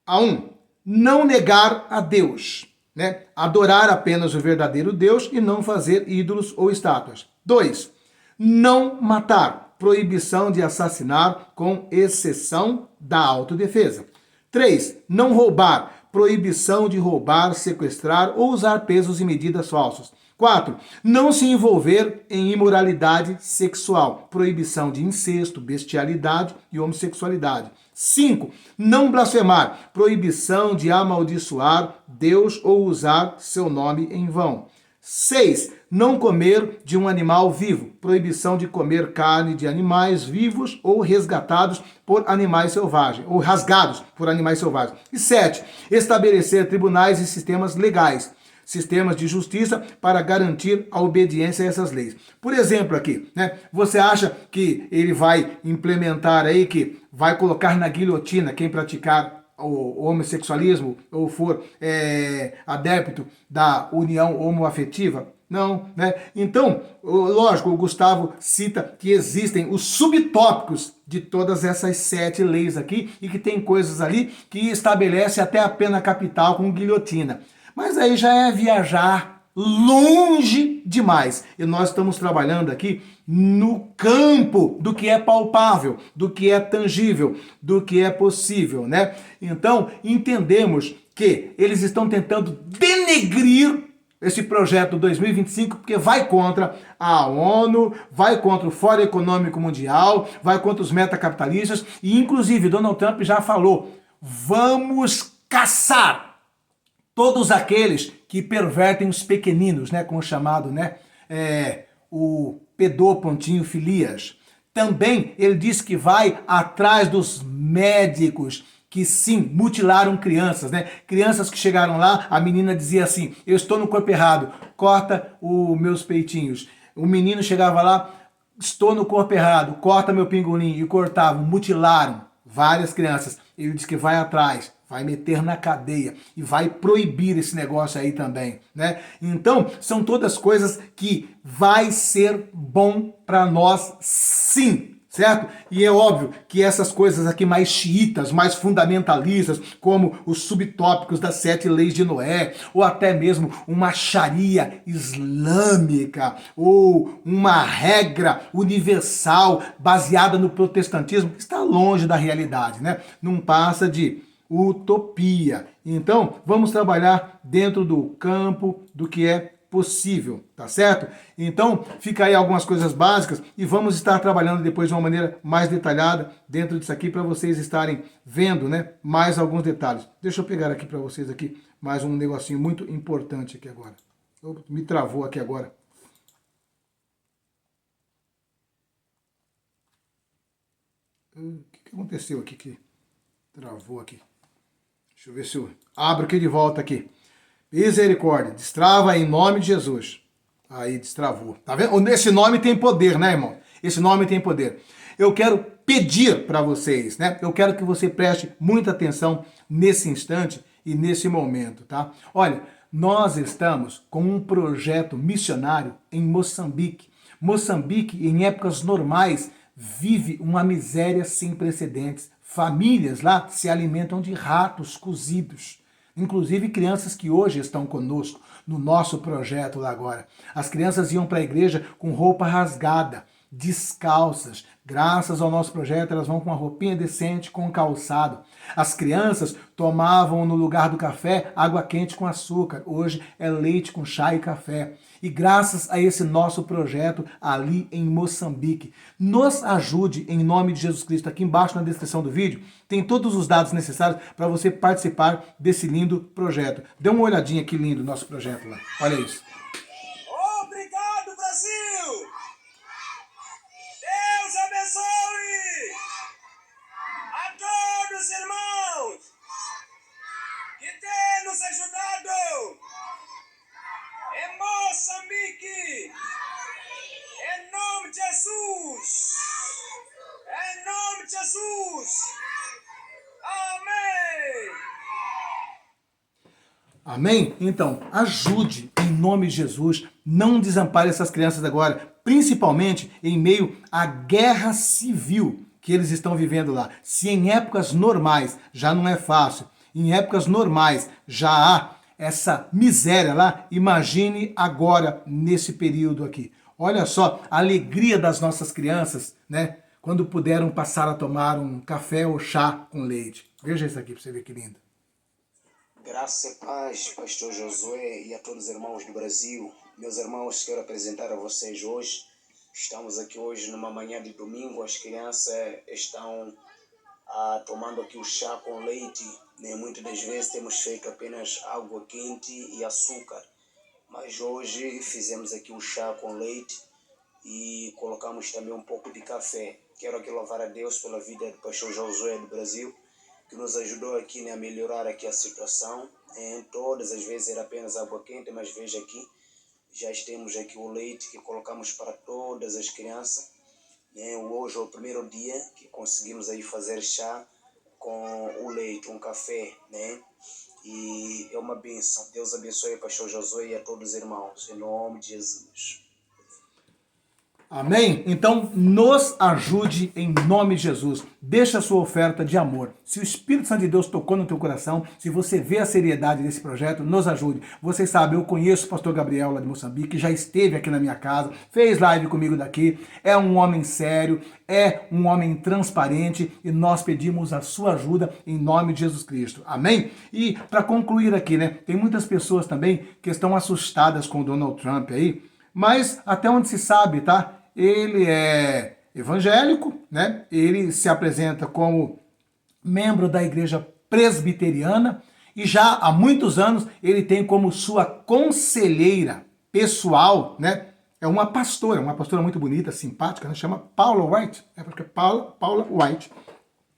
[SPEAKER 1] A 1, não negar a Deus. né? Adorar apenas o verdadeiro Deus e não fazer ídolos ou estátuas. 2. Não matar. Proibição de assassinar, com exceção da autodefesa. 3. Não roubar. Proibição de roubar, sequestrar ou usar pesos e medidas falsos. 4. Não se envolver em imoralidade sexual. Proibição de incesto, bestialidade e homossexualidade. 5. Não blasfemar. Proibição de amaldiçoar Deus ou usar seu nome em vão. 6. Não comer de um animal vivo. Proibição de comer carne de animais vivos ou resgatados por animais selvagens, ou rasgados por animais selvagens. E 7. Estabelecer tribunais e sistemas legais, sistemas de justiça para garantir a obediência a essas leis. Por exemplo aqui, né? Você acha que ele vai implementar aí, que vai colocar na guilhotina quem praticar o homossexualismo ou for adepto da união homoafetiva? Não, né? Então, lógico, o Gustavo cita que existem os subtópicos de todas essas 7 leis aqui e que tem coisas ali que estabelece até a pena capital com guilhotina. Mas aí já é viajar longe demais. E nós estamos trabalhando aqui no campo do que é palpável, do que é tangível, do que é possível, né? Então, entendemos que eles estão tentando denegrir esse projeto 2025, porque vai contra a ONU, vai contra o Fórum Econômico Mundial, vai contra os metacapitalistas e, inclusive, Donald Trump já falou, vamos caçar todos aqueles que pervertem os pequeninos, né, com o chamado, né, o pedópontinho filias. Também ele disse que vai atrás dos médicos que sim, mutilaram crianças, né? Crianças que chegaram lá, a menina dizia assim, eu estou no corpo errado, corta os meus peitinhos. O menino chegava lá, estou no corpo errado, corta meu pingolim, e cortavam, mutilaram várias crianças. Ele disse que vai atrás, vai meter na cadeia e vai proibir esse negócio aí também, né? Então, são todas coisas que vai ser bom para nós sim, certo? E é óbvio que essas coisas aqui mais xiitas, mais fundamentalistas, como os subtópicos das 7 leis de Noé, ou até mesmo uma sharia islâmica, ou uma regra universal baseada no protestantismo, está longe da realidade, né? Não passa de utopia. Então, vamos trabalhar dentro do campo do que é possível, tá certo? Então, fica aí algumas coisas básicas e vamos estar trabalhando depois de uma maneira mais detalhada dentro disso aqui para vocês estarem vendo, né, mais alguns detalhes. Deixa eu pegar aqui para vocês aqui mais um negocinho muito importante aqui agora. Me travou aqui agora. O que aconteceu aqui que travou aqui? Deixa eu ver se eu abro aqui de volta aqui. Misericórdia, destrava em nome de Jesus. Aí destravou. Tá vendo? Esse nome tem poder, né, irmão? Esse nome tem poder. Eu quero pedir para vocês, né? Eu quero que você preste muita atenção nesse instante e nesse momento, tá? Olha, nós estamos com um projeto missionário em Moçambique. Moçambique, em épocas normais, vive uma miséria sem precedentes. Famílias lá se alimentam de ratos cozidos. Inclusive crianças que hoje estão conosco no nosso projeto lá agora. As crianças iam para a igreja com roupa rasgada, descalças. Graças ao nosso projeto, elas vão com uma roupinha decente, com calçado. As crianças tomavam no lugar do café água quente com açúcar. Hoje é leite com chá e café. E graças a esse nosso projeto ali em Moçambique, nos ajude em nome de Jesus Cristo. Aqui embaixo na descrição do vídeo tem todos os dados necessários para você participar desse lindo projeto. Dê uma olhadinha que lindo o nosso projeto lá. Olha isso.
[SPEAKER 2] Obrigado, Brasil! Deus abençoe a todos, irmãos, que têm nos ajudado em Moçambique, em nome de Jesus, em nome de Jesus, amém.
[SPEAKER 1] Amém? Então, ajude em nome de Jesus, não desampare essas crianças agora, principalmente em meio à guerra civil que eles estão vivendo lá. Se em épocas normais já não é fácil, em épocas normais já há essa miséria lá, imagine agora nesse período aqui. Olha só a alegria das nossas crianças, né? Quando puderam passar a tomar um café ou chá com leite. Veja isso aqui para você ver que lindo.
[SPEAKER 2] Graça e paz, pastor Josué e a todos os irmãos do Brasil. Meus irmãos, quero apresentar a vocês hoje. Estamos aqui hoje numa manhã de domingo. As crianças estão tomando aqui o chá com leite. Muitas das vezes temos feito apenas água quente e açúcar. Mas hoje fizemos aqui o chá com leite e colocamos também um pouco de café. Quero aqui louvar a Deus pela vida do pastor Josué do Brasil, que nos ajudou aqui, a melhorar aqui a situação. Todas as vezes era apenas água quente, mas veja aqui, já temos aqui o leite que colocamos para todas as crianças. Hoje é o primeiro dia que conseguimos aí fazer chá com o leite, um café, E é uma bênção. Deus abençoe o pastor Josué e a todos os irmãos, em nome de Jesus.
[SPEAKER 1] Amém? Então, nos ajude em nome de Jesus. Deixa a sua oferta de amor. Se o Espírito Santo de Deus tocou no teu coração, se você vê a seriedade desse projeto, nos ajude. Vocês sabem, eu conheço o pastor Gabriel lá de Moçambique, já esteve aqui na minha casa, fez live comigo daqui, é um homem sério, é um homem transparente e nós pedimos a sua ajuda em nome de Jesus Cristo. Amém? E para concluir aqui, tem muitas pessoas também que estão assustadas com o Donald Trump aí, mas até onde se sabe, tá? Ele é evangélico, Ele se apresenta como membro da igreja presbiteriana e já há muitos anos ele tem como sua conselheira pessoal, É uma pastora muito bonita, simpática, chama Paula White, porque Paula White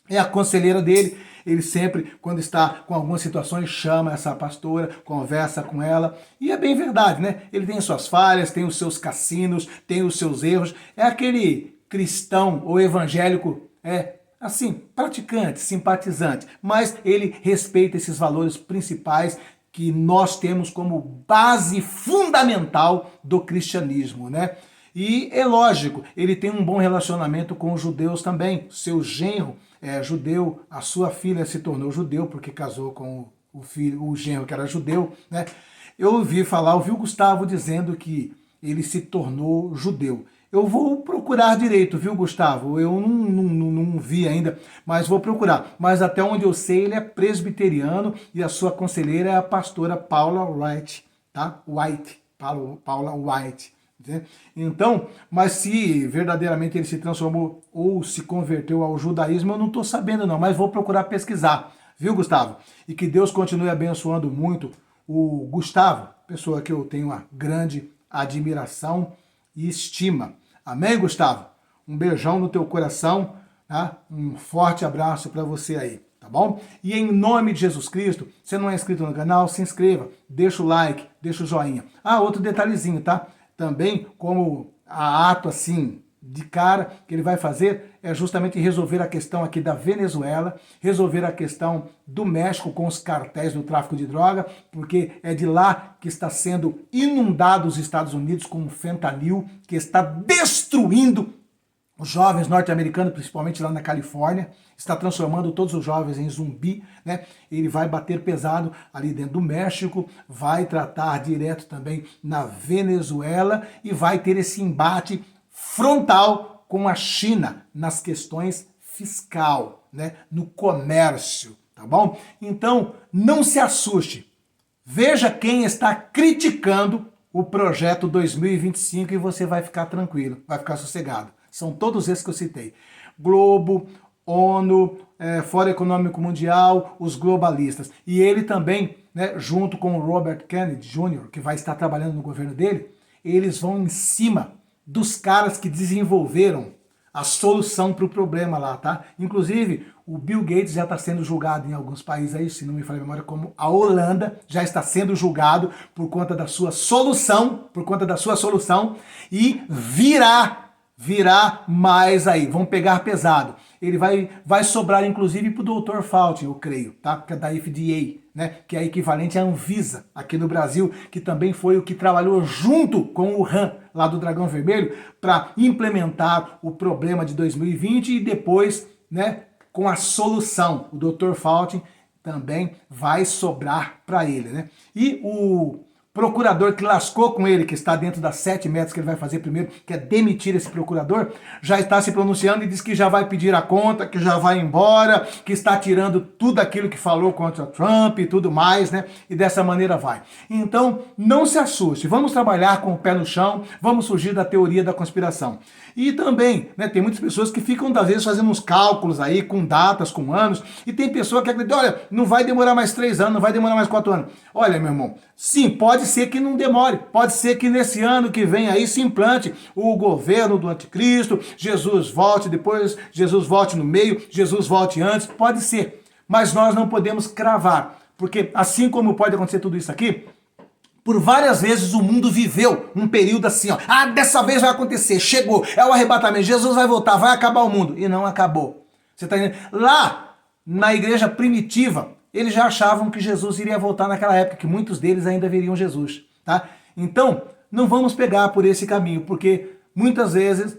[SPEAKER 1] é a conselheira dele. Ele sempre, quando está com algumas situações, chama essa pastora, conversa com ela. E é bem verdade, Ele tem suas falhas, tem os seus cassinos, tem os seus erros. É aquele cristão ou evangélico, praticante, simpatizante. Mas ele respeita esses valores principais que nós temos como base fundamental do cristianismo, E é lógico, ele tem um bom relacionamento com os judeus também. Seu genro é judeu, a sua filha se tornou judeu porque casou com o genro que era judeu, Eu ouvi o Gustavo dizendo que ele se tornou judeu. Eu vou procurar direito, viu, Gustavo? Eu não vi ainda, mas vou procurar. Mas até onde eu sei, ele é presbiteriano e a sua conselheira é a pastora Paula White, tá? Paula White. Então, mas se verdadeiramente ele se transformou ou se converteu ao judaísmo, eu não estou sabendo não, mas vou procurar pesquisar, viu, Gustavo? E que Deus continue abençoando muito o Gustavo, pessoa que eu tenho uma grande admiração e estima. Amém, Gustavo? Um beijão no teu coração, tá? Um forte abraço para você aí, tá bom? E em nome de Jesus Cristo, se não é inscrito no canal, se inscreva, deixa o like, deixa o joinha. Outro detalhezinho, tá? Também, como ato assim, de cara, que ele vai fazer é justamente resolver a questão aqui da Venezuela, resolver a questão do México com os cartéis do tráfico de droga, porque é de lá que está sendo inundado os Estados Unidos com o fentanil, que está destruindo os jovens norte-americanos, principalmente lá na Califórnia, está transformando todos os jovens em zumbi, Ele vai bater pesado ali dentro do México, vai tratar direto também na Venezuela e vai ter esse embate frontal com a China nas questões fiscal, no comércio, tá bom? Então, não se assuste. Veja quem está criticando o projeto 2025 e você vai ficar tranquilo, vai ficar sossegado. São todos esses que eu citei. Globo, ONU, Fórum Econômico Mundial, os globalistas. E ele também, junto com o Robert Kennedy Jr., que vai estar trabalhando no governo dele, eles vão em cima dos caras que desenvolveram a solução para o problema lá, tá? Inclusive, o Bill Gates já está sendo julgado em alguns países aí, se não me falha a memória, como a Holanda já está sendo julgado por conta da sua solução, e virá mais aí, vão pegar pesado. Ele vai sobrar, inclusive, para o Dr. Fauci, eu creio, tá? Que é da FDA, que é equivalente à Anvisa, aqui no Brasil, que também foi o que trabalhou junto com o Han, lá do Dragão Vermelho, para implementar o problema de 2020 e depois, com a solução. O Dr. Fauci também vai sobrar para ele, né? E o procurador que lascou com ele, que está dentro das 7 metas que ele vai fazer primeiro, que é demitir esse procurador, já está se pronunciando e diz que já vai pedir a conta, que já vai embora, que está tirando tudo aquilo que falou contra Trump e tudo mais, né? E dessa maneira vai. Então, não se assuste, vamos trabalhar com o pé no chão, vamos fugir da teoria da conspiração. E também, né, tem muitas pessoas que ficam, às vezes, fazendo uns cálculos aí, com datas, com anos, e tem pessoa que acredita, olha, não vai demorar mais 3 anos, não vai demorar mais 4 anos. Olha, meu irmão, sim, pode ser que não demore, pode ser que nesse ano que vem aí se implante o governo do anticristo, Jesus volte, depois Jesus volte no meio, Jesus volte antes, pode ser. Mas nós não podemos cravar, porque assim como pode acontecer tudo isso aqui, por várias vezes o mundo viveu um período assim, ó. Ah, dessa vez vai acontecer, chegou, é o arrebatamento, Jesus vai voltar, vai acabar o mundo. E não acabou. Você está entendendo? Lá, na igreja primitiva, eles já achavam que Jesus iria voltar naquela época, que muitos deles ainda veriam Jesus, tá? Então, não vamos pegar por esse caminho, porque muitas vezes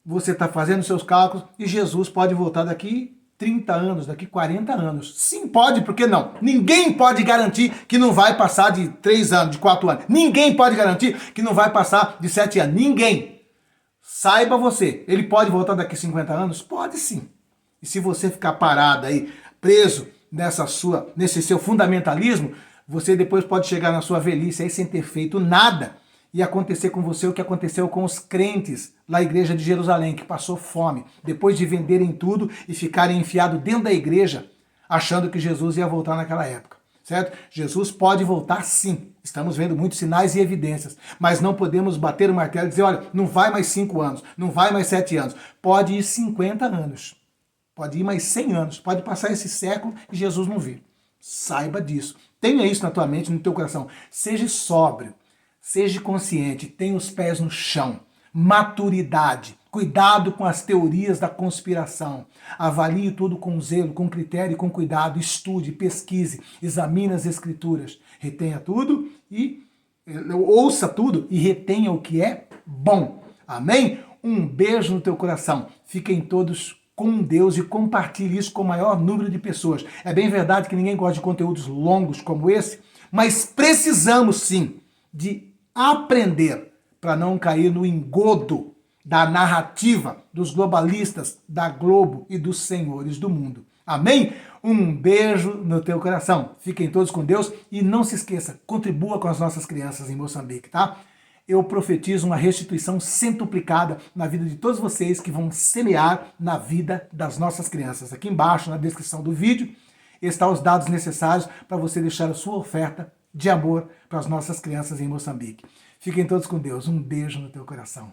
[SPEAKER 1] você está fazendo seus cálculos e Jesus pode voltar daqui 30 anos, daqui 40 anos. Sim, pode, por que não? Ninguém pode garantir que não vai passar de 3 anos, de 4 anos. Ninguém pode garantir que não vai passar de 7 anos. Ninguém. Saiba você, ele pode voltar daqui 50 anos? Pode sim. E se você ficar parado aí, preso nesse seu fundamentalismo, você depois pode chegar na sua velhice aí sem ter feito nada e acontecer com você o que aconteceu com os crentes na igreja de Jerusalém, que passou fome, depois de venderem tudo e ficarem enfiados dentro da igreja, achando que Jesus ia voltar naquela época, certo? Jesus pode voltar sim, estamos vendo muitos sinais e evidências, mas não podemos bater o martelo e dizer, olha, não vai mais 5 anos, não vai mais 7 anos, pode ir 50 anos, pode ir mais 100 anos, pode passar esse século e Jesus não vir. Saiba disso, tenha isso na tua mente, no teu coração, seja sóbrio, seja consciente, tenha os pés no chão. Maturidade, cuidado com as teorias da conspiração. Avalie tudo com zelo, com critério e com cuidado. Estude, pesquise, examine as escrituras. Retenha tudo e ouça tudo e retenha o que é bom. Amém? Um beijo no teu coração. Fiquem todos com Deus e compartilhe isso com o maior número de pessoas. É bem verdade que ninguém gosta de conteúdos longos como esse, mas precisamos sim de aprender para não cair no engodo da narrativa dos globalistas, da Globo e dos senhores do mundo. Amém? Um beijo no teu coração. Fiquem todos com Deus e não se esqueça, contribua com as nossas crianças em Moçambique, tá? Eu profetizo uma restituição centuplicada na vida de todos vocês que vão semear na vida das nossas crianças. Aqui embaixo, na descrição do vídeo, estão os dados necessários para você deixar a sua oferta de amor para as nossas crianças em Moçambique. Fiquem todos com Deus. Um beijo no teu coração.